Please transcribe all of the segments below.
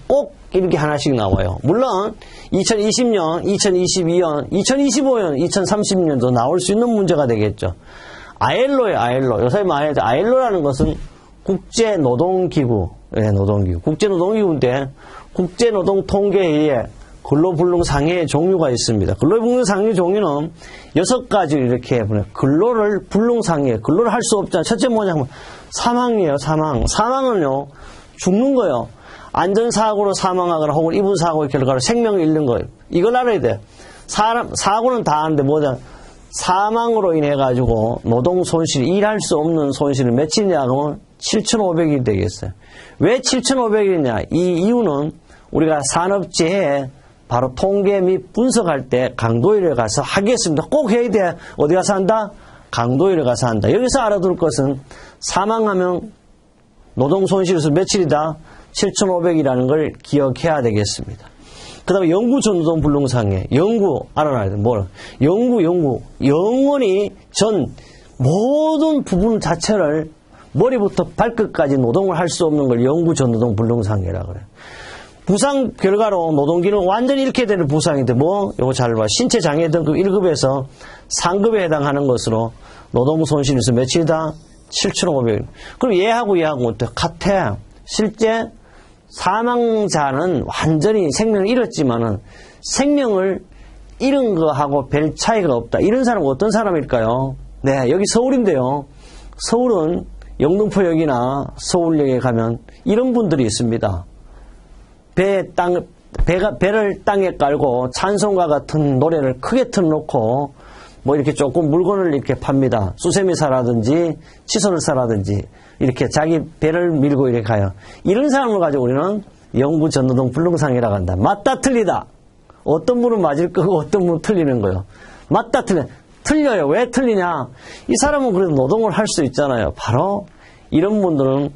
꼭 이렇게 하나씩 나와요. 물론 2020년, 2022년, 2025년, 2030년도 나올 수 있는 문제가 되겠죠. ILO예요, ILO. 요새 말하죠. ILO라는 것은 국제노동기구, 네, 노동기구. 국제노동기구인데 국제노동통계회의에 근로불능상해의 종류가 있습니다. 근로불능상해 종류는 6가지 이렇게 근로를 불능상해, 근로를 할 수 없잖아요. 첫째 뭐냐면 사망이에요, 사망. 사망은요, 죽는 거예요. 안전사고로 사망하거나 혹은 이분사고의 결과로 생명을 잃는 거예요. 이걸 알아야 돼요. 사고는 다 아는데 뭐냐. 사망으로 인해가지고 노동손실, 일할 수 없는 손실을 며칠이냐 하면 7,500일 되겠어요. 왜 7,500일이냐? 이 이유는 우리가 산업재해에 바로 통계 및 분석할 때 강도일에 가서 하겠습니다. 꼭 해야 돼. 어디 가서 한다? 강도일에 가서 한다. 여기서 알아둘 것은 사망하면 노동손실에서 며칠이다? 7,500이라는 걸 기억해야 되겠습니다. 그 다음에 영구 전노동 불능상해. 영구, 알아놔야 돼. 뭐라? 영구. 영원히 모든 부분 자체를 머리부터 발끝까지 노동을 할 수 없는 걸 영구 전노동 불능상해라 그래요. 부상 결과로 노동기능 완전히 잃게 되는 부상인데 요거 잘 봐. 신체 장애 등급 1급에서 상급에 해당하는 것으로 노동 손실에서 며칠이다? 7,500. 그럼 얘하고 어때? 같아. 실제 사망자는 완전히 생명을 잃었지만은 생명을 잃은 거하고 별 차이가 없다. 이런 사람은 어떤 사람일까요? 네, 여기 서울인데요. 서울은 영등포역이나 서울역에 가면 이런 분들이 있습니다. 배를 땅에 깔고 찬송가 같은 노래를 크게 틀어놓고 이렇게 조금 물건을 이렇게 팝니다. 수세미사라든지 칫솔사라든지 이렇게 자기 배를 밀고 이렇게 가요. 이런 사람을 가지고 우리는 영구 전노동 불능상해라고 한다. 맞다 틀리다. 어떤 분은 맞을 거고 어떤 분은 틀리는 거예요. 맞다 틀려요. 왜 틀리냐? 이 사람은 그래도 노동을 할 수 있잖아요. 바로 이런 분들은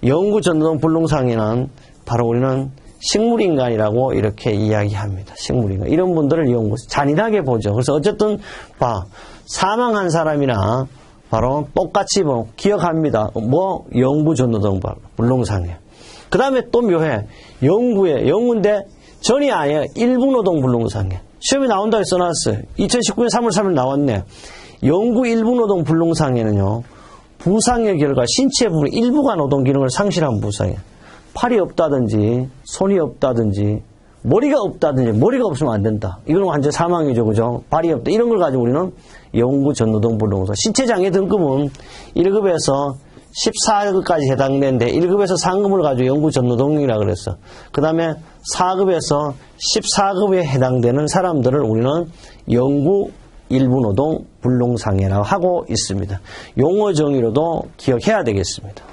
영구 전노동 불능상해는 바로 우리는 식물인간이라고 이렇게 이야기합니다. 식물인간. 이런 분들을 잔인하게 보죠. 그래서 어쨌든 사망한 사람이나 바로 똑같이 기억합니다. 영구 전노동 불능상해. 그 다음에 또 묘해. 영구인데 전이 아니에요. 일부 노동 불능상해. 시험에 나온다고 써놨어요. 2019년 3월 3일 나왔네. 영구 일부 노동 불능상해는요. 부상의 결과 신체 부분 일부가 노동 기능을 상실한 부상이에요. 팔이 없다든지 손이 없다든지 머리가 없다든지 머리가 없으면 안 된다. 이건 완전 사망이죠. 그죠? 발이 없다. 이런 걸 가지고 우리는 영구 전노동 불능상. 신체장애 등급은 1급에서 14급까지 해당되는데 1급에서 상급을 가지고 영구 전노동이라고 그랬어. 그 다음에 4급에서 14급에 해당되는 사람들을 우리는 영구 일부 노동 불능상해라고 하고 있습니다. 용어 정의로도 기억해야 되겠습니다.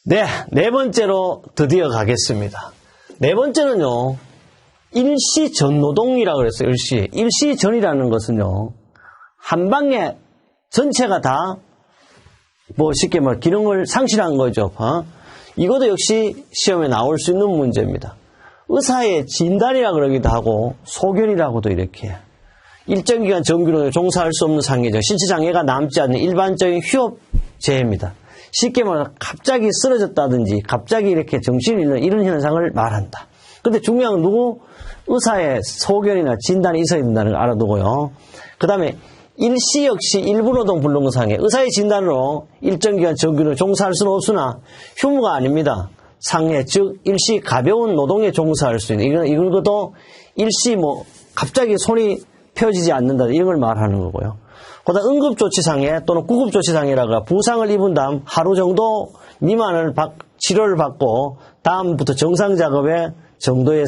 네 번째로 드디어 가겠습니다. 네 번째는요, 일시전노동이라고 그랬어요. 일시전이라는 것은요, 한 방에 전체가 다, 쉽게 말해, 기능을 상실한 거죠. 이것도 역시 시험에 나올 수 있는 문제입니다. 의사의 진단이라고 그러기도 하고, 소견이라고도 이렇게. 일정 기간 정규로 종사할 수 없는 상해죠. 신체장애가 남지 않는 일반적인 휴업재해입니다. 쉽게 말해 갑자기 쓰러졌다든지 갑자기 이렇게 정신이 잃는 이런 현상을 말한다. 근데 중요한 건 의사의 소견이나 진단이 있어야 된다는 걸 알아두고요. 그 다음에 일시 역시 일부노동 불능상해. 의사의 진단으로 일정 기간 정규로 종사할 수는 없으나 휴무가 아닙니다. 상해, 즉 일시 가벼운 노동에 종사할 수 있는 이것도 일시 갑자기 손이 펴지지 않는다 이런 걸 말하는 거고요. 그다음 응급조치상해 또는 구급조치상해라가 부상을 입은 다음 하루 정도 미만을 치료를 받고 다음부터 정상작업에 정도의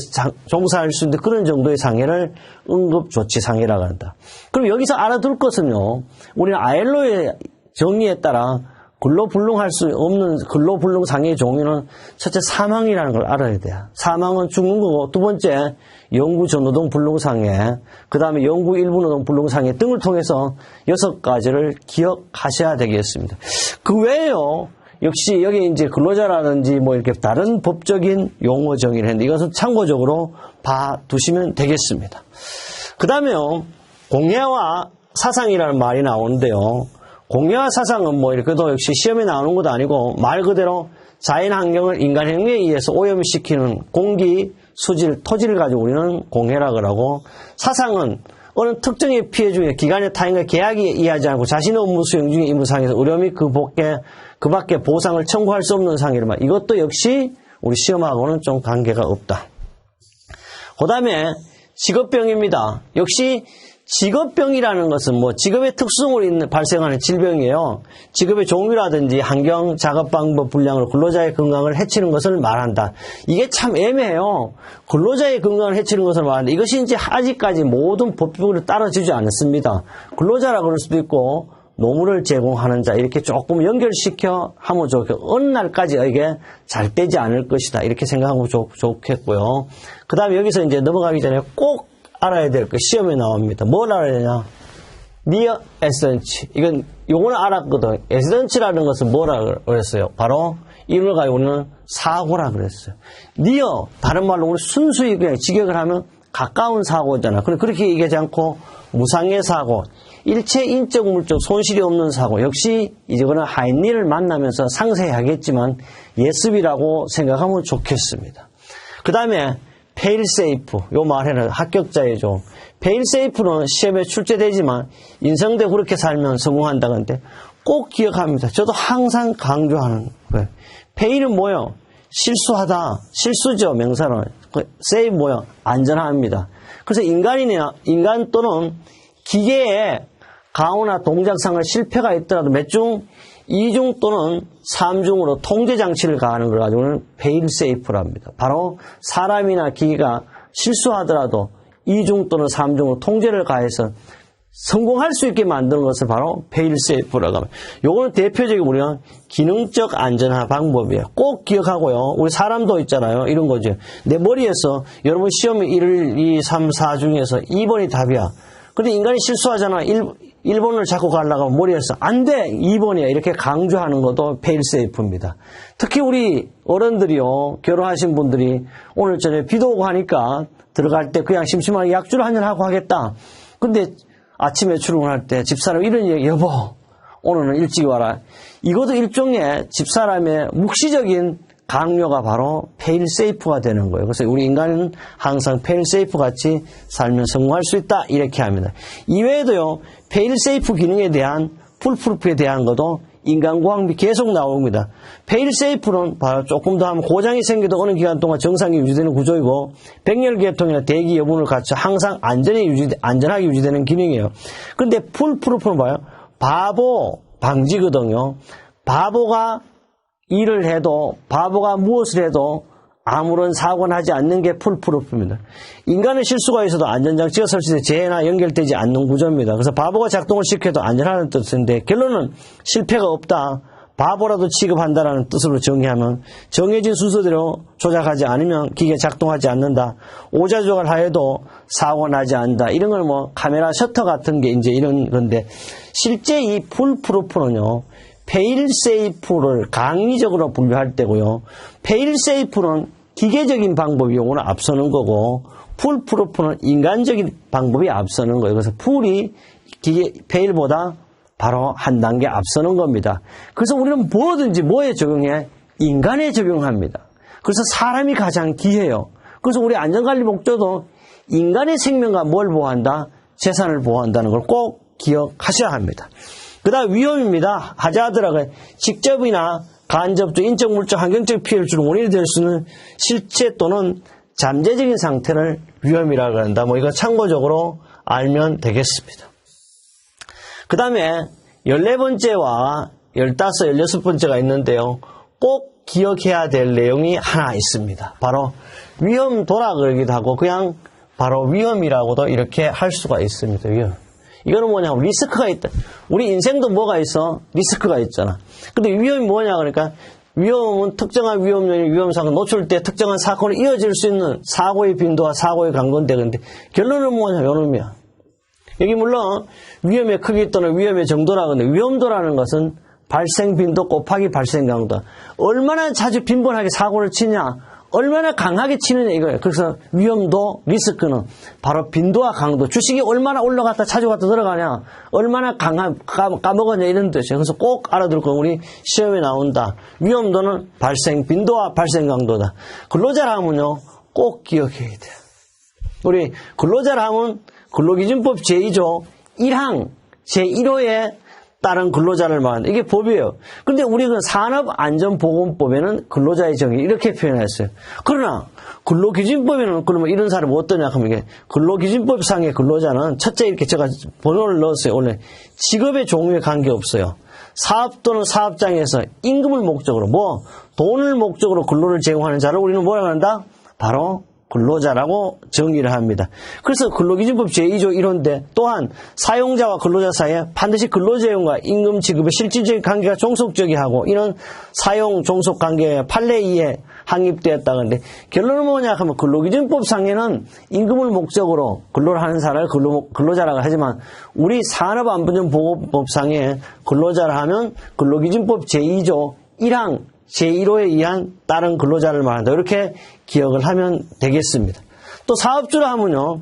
종사할 수 있는 그런 정도의 상해를 응급조치상해라고 한다. 그럼 여기서 알아둘 것은요, 우리는 ILO의 정의에 따라 근로불능할 수 없는 근로불능상해의 종류는 첫째 사망이라는 걸 알아야 돼요. 사망은 죽는 거고, 두 번째 영구 전노동 불능상해, 그 다음에 영구 일부 노동 불능상해 등을 통해서 6가지를 기억하셔야 되겠습니다. 그 외에요, 역시 여기 이제 근로자라든지 이렇게 다른 법적인 용어 정의를 했는데 이것은 참고적으로 봐두시면 되겠습니다. 그 다음에요, 공예와 사상이라는 말이 나오는데요. 공예와 사상은 이렇게도 역시 시험에 나오는 것도 아니고 말 그대로 자연 환경을 인간 행위에 의해서 오염시키는 공기, 수질, 토지를 가지고 우리는 공해락을 하고, 사상은 어느 특정의 피해 중에 기관의 타인과 계약에 의하지 않고 자신의 업무 수행 중에 임무상에서 의료 및 그 밖에 보상을 청구할 수 없는 상해를 말. 이것도 역시 우리 시험하고는 좀 관계가 없다. 그 다음에 직업병입니다. 역시 직업병이라는 것은 뭐 직업의 특성으로 발생하는 질병이에요. 직업의 종류라든지 환경, 작업 방법 불량으로 근로자의 건강을 해치는 것을 말한다. 이게 참 애매해요. 근로자의 건강을 해치는 것을 말한다. 이것이 이제 아직까지 모든 법규를 따라주지 않습니다. 근로자라 그럴 수도 있고 노무를 제공하는 자 이렇게 조금 연결시켜 하면 좋겠고 어느 날까지 이게 잘 되지 않을 것이다. 이렇게 생각하면 좋겠고요. 그 다음에 여기서 이제 넘어가기 전에 꼭 알아야 될 거 시험에 나옵니다. 뭘 알아야 되냐? near essence. 요거는 알았거든. essence라는 것은 뭐라 그랬어요? 바로 이걸 가지고 우리는 사고라 그랬어요. near 다른 말로 우리 순수히 그냥 직역을 하면 가까운 사고잖아. 그렇게 얘기하지 않고 무상의 사고, 일체 인적 물적 손실이 없는 사고. 역시 이거는 하인리를 만나면서 상세히 하겠지만 예습이라고 생각하면 좋겠습니다. 그 다음에 fail safe. 요 말에는 합격자이죠. fail safe는 시험에 출제되지만 인성대 그렇게 살면 성공한다는데 꼭 기억합니다. 저도 항상 강조하는 거예요. fail은 뭐요? 실수하다. 실수죠, 명사는. safe 뭐요? 안전합니다. 그래서 인간 또는 기계에 가오나 동작상을 실패가 있더라도 몇 중? 2중 또는 3중으로 통제장치를 가하는 걸 가지고는 fail safe를 합니다. 바로 사람이나 기계가 실수하더라도 2중 또는 3중으로 통제를 가해서 성공할 수 있게 만드는 것을 바로 fail safe라고 합니다. 요거는 대표적인 우리가 기능적 안전화 방법이에요. 꼭 기억하고요. 우리 사람도 있잖아요. 이런 거죠. 내 머리에서 여러분 시험에 1, 2, 3, 4 중에서 2번이 답이야. 근데 인간이 실수하잖아. 1번을 자꾸 가려고 하면 머리에서 안 돼! 2번이야. 이렇게 강조하는 것도 fail safe입니다. 특히 우리 어른들이요. 결혼하신 분들이 오늘 저녁에 비도 오고 하니까 들어갈 때 그냥 심심하게 약주를 한잔 하고 하겠다. 근데 아침에 출근할 때 집사람 이런 얘기, 여보, 오늘은 일찍 와라. 이것도 일종의 집사람의 묵시적인 강요가 바로 fail safe가 되는 거예요. 그래서 우리 인간은 항상 fail safe 같이 살면 성공할 수 있다. 이렇게 합니다. 이외에도요, fail safe 기능에 대한 풀프루프에 대한 것도 인간고학비 계속 나옵니다. fail safe는 바로 조금 더 하면 고장이 생겨도 어느 기간 동안 정상이 유지되는 구조이고 백렬계통이나 대기 여분을 갖춰 항상 안전하게 유지되는 기능이에요. 그런데 풀프루프는 봐요. 바보 방지거든요. 바보가 일을 해도 바보가 무엇을 해도 아무런 사고는 하지 않는 게 풀프루프입니다. 인간의 실수가 있어도 안전장치가 설치돼 재해나 연결되지 않는 구조입니다. 그래서 바보가 작동을 시켜도 안전하다는 뜻인데 결론은 실패가 없다. 바보라도 취급한다는 뜻으로 정의하면 정해진 순서대로 조작하지 않으면 기계 작동하지 않는다. 오자조작을 하여도 사고 나지 않는다. 이런 걸 뭐 카메라 셔터 같은 게 이제 이런 건데 실제 이 풀프루프는요. fail safe를 강의적으로 분류할 때고요. fail safe는 기계적인 방법이 오늘 앞서는 거고 풀프루프는 인간적인 방법이 앞서는 거예요. 그래서 풀이 fail보다 바로 한 단계 앞서는 겁니다. 그래서 우리는 뭐든지 뭐에 적용해? 인간에 적용합니다. 그래서 사람이 가장 귀해요. 그래서 우리 안전관리 목적도 인간의 생명과 뭘 보호한다? 재산을 보호한다는 걸 꼭 기억하셔야 합니다. 그 다음 위험입니다. 하자드라고 직접이나 간접적, 인적, 물적, 환경적 피해를 주는 원인이 될 수 있는 실체 또는 잠재적인 상태를 위험이라고 한다. 뭐 이거 참고적으로 알면 되겠습니다. 그 다음에 14번째와 15, 16번째가 있는데요. 꼭 기억해야 될 내용이 하나 있습니다. 바로 위험도라 그러기도 하고 그냥 바로 위험이라고도 이렇게 할 수가 있습니다. 위험. 이거는 뭐냐면 리스크가 있다. 우리 인생도 뭐가 있어? 리스크가 있잖아. 근데 위험이 뭐냐 그러니까 위험은 특정한 위험요인, 위험사고 노출돼 특정한 사건이 이어질 수 있는 사고의 빈도와 사고의 강도인데 근데 결론은 뭐냐? 요놈이야. 여기 물론 위험의 크기 또는 위험의 정도라 근데 위험도라는 것은 발생 빈도 곱하기 발생 강도. 얼마나 자주 빈번하게 사고를 치냐? 얼마나 강하게 치느냐 이거예요. 그래서 위험도, 리스크는 바로 빈도와 강도. 주식이 얼마나 올라갔다 찾아갔다 들어가냐, 얼마나 까먹었냐 이런 뜻이에요. 그래서 꼭 알아둘 거 우리 시험에 나온다. 위험도는 발생 빈도와 발생 강도다. 근로자라 하면요, 꼭 기억해야 돼요. 우리 근로자라 하면 근로기준법 제2조 1항 제1호에 따른 근로자를 말한다. 이게 법이에요. 그런데 우리 그 산업안전보건법에는 근로자의 정의 이렇게 표현했어요. 그러나 근로기준법에는 그러면 이런 사람이 어떠냐 하면 이게 근로기준법상의 근로자는 첫째 이렇게 제가 번호를 넣었어요. 원래 직업의 종류에 관계없어요. 사업 또는 사업장에서 임금을 목적으로 돈을 목적으로 근로를 제공하는 자를 우리는 뭐라고 한다? 바로 근로자라고 정의를 합니다. 그래서 근로기준법 제2조 1호인데 또한 사용자와 근로자 사이에 반드시 근로제휴과 임금 지급의 실질적인 관계가 종속적이 하고 이런 사용 종속 관계에 판례 2에 확립되었다는데 결론은 뭐냐 하면 근로기준법상에는 임금을 목적으로 근로를 하는 사람을 근로자라고 하지만 우리 산업안전보건법상에 근로자라 하면 근로기준법 제2조 1항 제1호에 의한 다른 근로자를 말한다. 이렇게 기억을 하면 되겠습니다. 또 사업주라 하면요,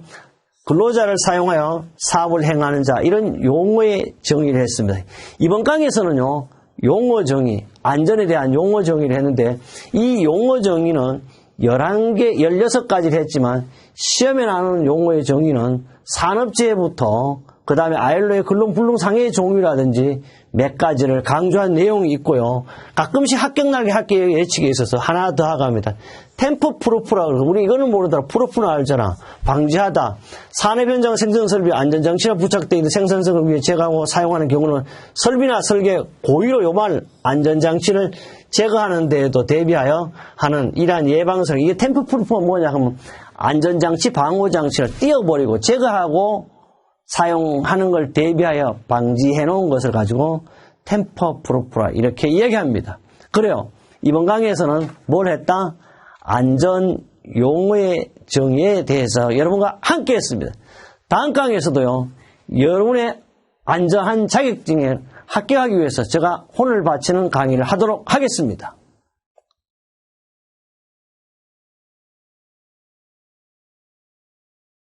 근로자를 사용하여 사업을 행하는 자, 이런 용어의 정의를 했습니다. 이번 강의에서는요, 용어 정의, 안전에 대한 용어 정의를 했는데 이 용어 정의는 11개, 16가지를 했지만 시험에 나오는 용어의 정의는 산업재해부터 그 다음에 아일로의 근로불능상해의 종류라든지 몇 가지를 강조한 내용이 있고요. 가끔씩 합격날개 학계 예측에 있어서 하나 더 하갑니다. 템포 프루프라고 그래서 우리 이거는 모르더라. 프루프는 알잖아. 방지하다. 산업 현장 생산 설비 안전장치나 부착되어 있는 생산성을 위해 제거하고 사용하는 경우는 설비나 설계 고의로 요말 안전장치를 제거하는 데에도 대비하여 하는 이러한 예방설. 이게 템포 프루프가 뭐냐 하면 안전장치 방호장치를 띄워버리고 제거하고 사용하는 걸 대비하여 방지해 놓은 것을 가지고 템퍼 프루프라 이렇게 이야기합니다. 그래요. 이번 강의에서는 뭘 했다? 안전 용어의 정의에 대해서 여러분과 함께 했습니다. 다음 강의에서도요, 여러분의 안전한 자격증에 합격하기 위해서 제가 혼을 바치는 강의를 하도록 하겠습니다.